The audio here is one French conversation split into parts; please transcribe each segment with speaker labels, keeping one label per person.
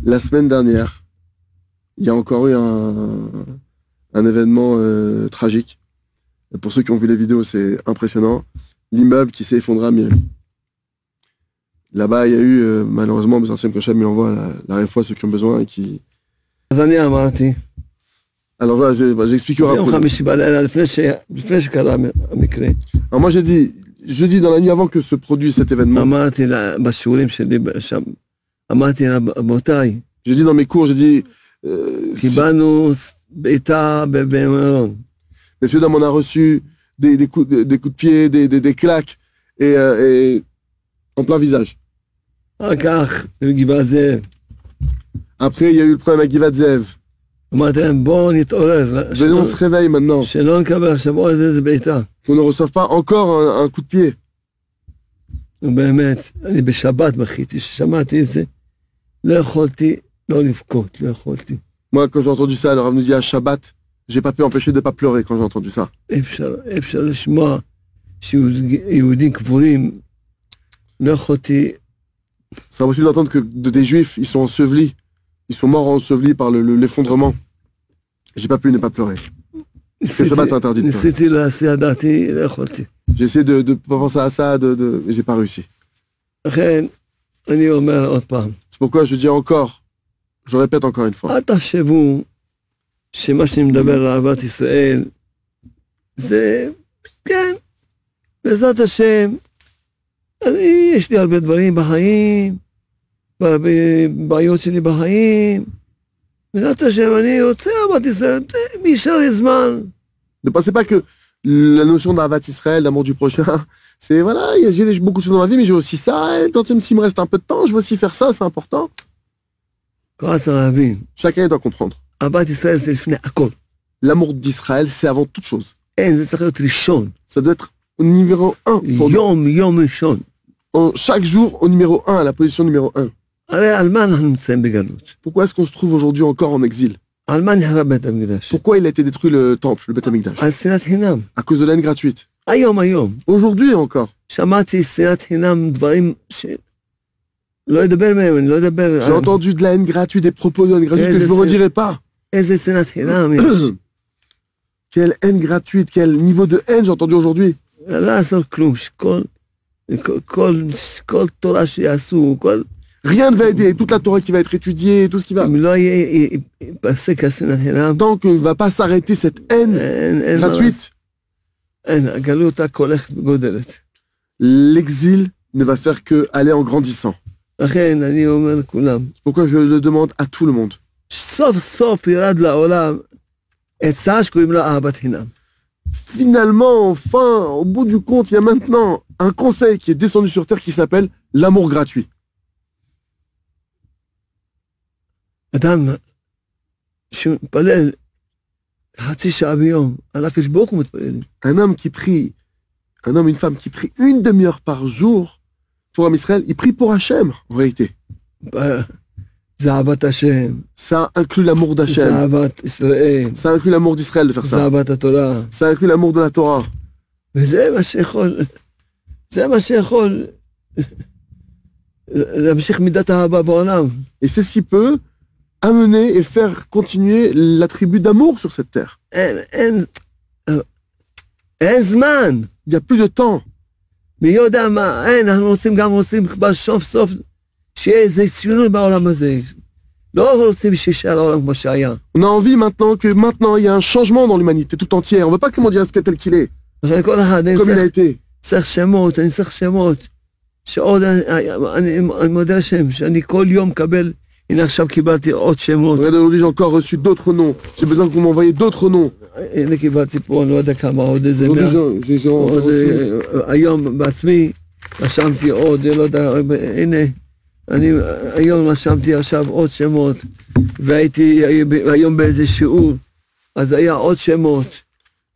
Speaker 1: La semaine dernière, il y a encore eu un événement tragique. Et pour ceux qui ont vu les vidéos, c'est impressionnant. L'immeuble qui s'est effondré à Miami. Là-bas, il y a eu, malheureusement, Bezrat Koshem, il envoie la réfoua à ceux qui ont besoin et qui... Alors voilà, j'explique au Alors moi j'ai dit, jeudi dans la nuit avant que se produise cet événement, j'ai dit dans mes cours, j'ai dit, messieurs dames, on a reçu des coups de pied, des claques, et en plein visage. Après, il y a eu le problème à Givat Zev. Venez, on se réveille maintenant. Qu'on ne reçoive pas encore un coup de pied. Moi, quand j'ai entendu ça, le Rav nous dit à Shabbat, j'ai pas pu empêcher de pas pleurer quand j'ai entendu ça. C'est impossible d'entendre que des Juifs, ils sont ensevelis. Ils sont morts ensevelis par l'effondrement. J'ai pas pu ne pas pleurer. Parce que Shabbat, c'est interdit de pleurer. J'ai essayé de ne pas penser à ça, et j'ai pas réussi. C'est pourquoi je dis encore, je répète encore une fois.
Speaker 2: יש לי הרבה דברים בחיים, בעיות שלי בחיים. בעזרת השם, אני רוצה אהבת ישראל, מי יישאר לי זמן.
Speaker 1: Ne pensez pas que la notion d'Ahavat Israël, d'amour du prochain, c'est voilà, j'ai beaucoup de choses dans ma vie, mais j'ai aussi ça, et quand s'il me reste un peu de temps, je veux aussi faire ça, c'est important. Chacun doit comprendre. L'amour d'Israël, c'est avant toute chose. Ça doit être au numéro 1 pour nous. Chaque jour au numéro 1, à la position numéro 1. Pourquoi est-ce qu'on se trouve aujourd'hui encore en exil? Pourquoi il a été détruit le temple, le Beth Amikdash? À cause de la haine gratuite. Aujourd'hui encore. J'ai entendu de la haine gratuite, des propos de haine gratuite que je ne vous redirai pas. Quelle haine gratuite, quel niveau de haine j'ai entendu aujourd'hui. Rien ne va aider, toute la Torah qui va être étudiée, tout ce qui va... Tant que ne va pas s'arrêter cette haine gratuite, l'exil ne va faire que aller en grandissant. Pourquoi je le demande à tout le monde. Finalement, enfin, au bout du compte, il y a maintenant un conseil qui est descendu sur terre qui s'appelle l'amour gratuit. Un homme qui prie, une femme qui prie une demi-heure par jour pour Am Israël, il prie pour Hachem, en réalité. Ça inclut l'amour d'Hachem. Ça inclut l'amour d'Israël de faire ça. Ça inclut l'amour de la Torah. Et c'est ce qui peut amener et faire continuer l'attribut d'amour sur cette terre. Il n'y a plus de temps. On a envie maintenant il y a un changement dans l'humanité tout entière. On ne veut pas que mon Dieu reste tel qu'il est, comme il a été. Regardez, aujourd'hui j'ai encore reçu d'autres noms. J'ai besoin que vous m'envoyiez d'autres noms.
Speaker 2: אני היום רשמתי עכשיו עוד שמות, והייתי היום באיזה שיעור, אז היה עוד שמות.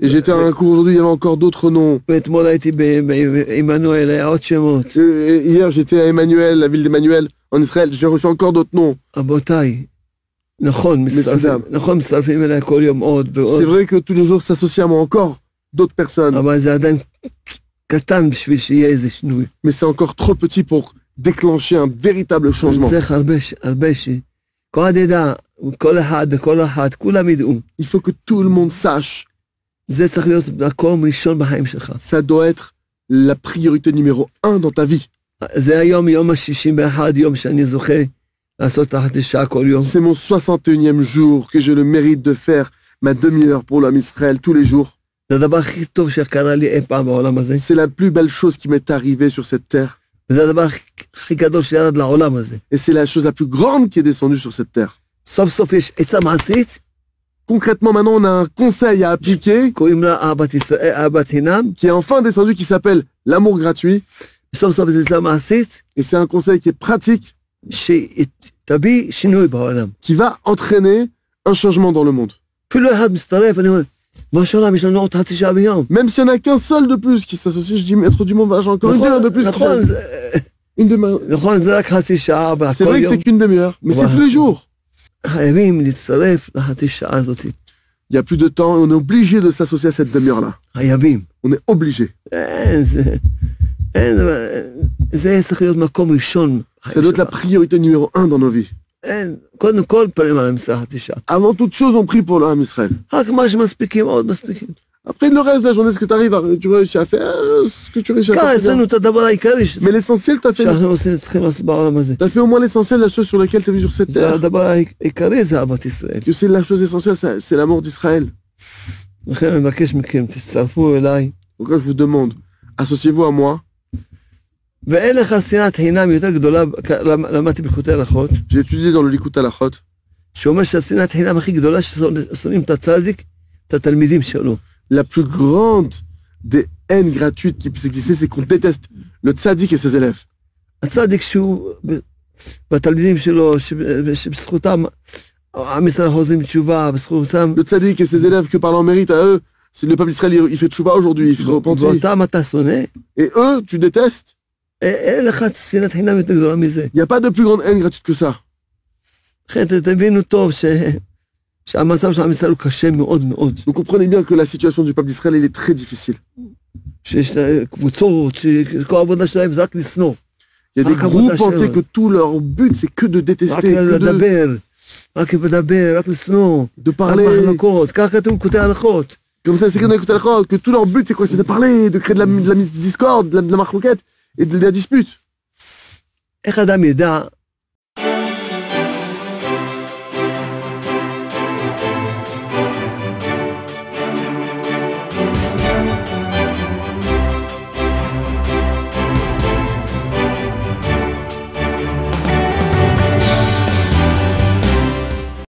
Speaker 1: Et j'étais à un cours aujourd'hui, il y avait encore d'autres noms.
Speaker 2: ואתמול הייתי בעמנואל, היה עוד שמות.
Speaker 1: Hier j'étais à Emmanuel, la ville d'Emmanuel, en Israël, j'ai reçu encore d'autres noms.
Speaker 2: רבותיי, נכון, מצטרפים אליי כל יום עוד ועוד.
Speaker 1: C'est vrai que tous les jours s'associent à moi encore d'autres personnes.
Speaker 2: אבל זה עדיין קטן בשביל שיהיה איזה שינוי.
Speaker 1: Mais c'est encore trop petit pour déclencher un véritable changement.
Speaker 2: כל עדה, כל אחד וכל אחת, כולם ידעו.
Speaker 1: Il faut que tout le monde sache.
Speaker 2: זה צריך להיות מקום ראשון בחיים שלך.
Speaker 1: Ça doit être la priorité numéro 1 dans ta vie.
Speaker 2: זה היום, יום ה-61, יום שאני זוכה לעשות תחת שעה כל יום.
Speaker 1: C'est mon 61e jour que je le mérite de faire ma demi-heure pour l'homme Israël tous les jours.
Speaker 2: זה הדבר הכי טוב שקרה לי אי פעם בעולם הזה.
Speaker 1: C'est la plus belle chose qui m'est arrivée sur cette terre.
Speaker 2: וזה הדבר הכי גדול שירד לעולם הזה.
Speaker 1: Et c'est la chose la plus grande qui est descendue sur cette terre.
Speaker 2: סוף סוף יש עצה מעשית,
Speaker 1: Concrètement, maintenant, on a un conseil à appliquer
Speaker 2: קוראים לה אהבת חינם,
Speaker 1: qui est enfin descendu, qui s'appelle l'amour gratuit.
Speaker 2: סוף סוף זו עצה מעשית,
Speaker 1: Et c'est un conseil qui est pratique,
Speaker 2: שתביא שינוי בעולם.
Speaker 1: qui va entraîner un changement dans le monde.
Speaker 2: אפילו אחד מצטרף, אני אומר, מה שלום, יש לנו עוד חצי שעה ביום.
Speaker 1: Même s'il n'y en a qu'un seul de plus qui s'associe, je dis, maître du monde, voilà, j'ai encore une demi-heure de plus.
Speaker 2: נכון,
Speaker 1: Une demi-heure.
Speaker 2: נכון, זה רק חצי שעה,
Speaker 1: C'est
Speaker 2: בכל
Speaker 1: vrai que
Speaker 2: יום.
Speaker 1: c'est qu'une demi-heure, mais c'est
Speaker 2: Voilà.
Speaker 1: tous les jours.
Speaker 2: חייבים להצטרף לחצי שעה הזאת.
Speaker 1: Il y a plus de temps et on est obligé de s'associer à cette demi-heure-là.
Speaker 2: חייבים.
Speaker 1: On est obligé.
Speaker 2: זה צריך להיות מקום ראשון.
Speaker 1: Ça doit être la priorité numéro 1 dans nos vies.
Speaker 2: קודם כל פנים על המסע חצי שעה.
Speaker 1: Avant toute chose, on prie pour l'homme Israël.
Speaker 2: רק מה שמספיקים, עוד מספיקים.
Speaker 1: Après, le reste de la journée, ce que tu réussis à faire, ce que tu réussis à
Speaker 2: ככה,
Speaker 1: faire, c'est bien.
Speaker 2: עשינו את הדבר העיקרי
Speaker 1: Mais l'essentiel, t'as fait.
Speaker 2: שאנחנו צריכים לעשות בעולם הזה.
Speaker 1: T'as fait au moins l'essentiel, la chose sur laquelle t'es vu sur cette
Speaker 2: זה
Speaker 1: terre.
Speaker 2: הדבר העיקרי, זה אהבת ישראל.
Speaker 1: Que c'est la chose essentielle, c'est l'amour d'Israël.
Speaker 2: לכן אני מבקש מכם, תצטרפו אליי.
Speaker 1: Donc là, je vous demande, associez-vous à moi.
Speaker 2: ואין לך שנאת חינם יותר גדולה, למדתי בליקוטי הלכות,
Speaker 1: J'ai étudié dans le Likut Halachot.
Speaker 2: שאומר שהשנאת חינם הכי גדולה ששונאים את הצדיק, את התלמידים שלו.
Speaker 1: La plus grande des haines gratuites qui puissent exister, c'est qu'on déteste le tzaddik et ses élèves.
Speaker 2: הצדיק שהוא, והתלמידים שלו, שבזכותם, עם ישראל חוזרים בתשובה, בזכותם,
Speaker 1: Le tzaddik et ses élèves que par leur mérite à eux, c'est le peuple d'Israël, il fait tchouva aujourd'hui, il fait repentir.
Speaker 2: ואותם אתה שונא,
Speaker 1: Et eux, tu détestes.
Speaker 2: אין לך שנאת חינם יותר גדולה מזה.
Speaker 1: Il n'y a pas de plus grande haine gratuite que ça.
Speaker 2: לכן תבינו טוב שהמצב של עם ישראל הוא קשה מאוד מאוד.
Speaker 1: Donc comprenez bien que la situation du peuple d'Israël, elle est très difficile.
Speaker 2: שיש קבוצות, שכל העבודה שלהם זה רק לשנוא.
Speaker 1: Il y a des groupes entiers que tout leur but, c'est que de
Speaker 2: רק
Speaker 1: détester, que
Speaker 2: לדבר, רק לדבר, רק לשנוא.
Speaker 1: de
Speaker 2: רק
Speaker 1: parler.
Speaker 2: מחלוקות, ככה כתוב בליקוטי הלכות.
Speaker 1: Comme ça, c'est que dans Likut Halachot, que tout leur but, c'est quoi? C'est de parler, de créer de la discorde, de la marloquette et de la dispute.
Speaker 2: איך אדם ידע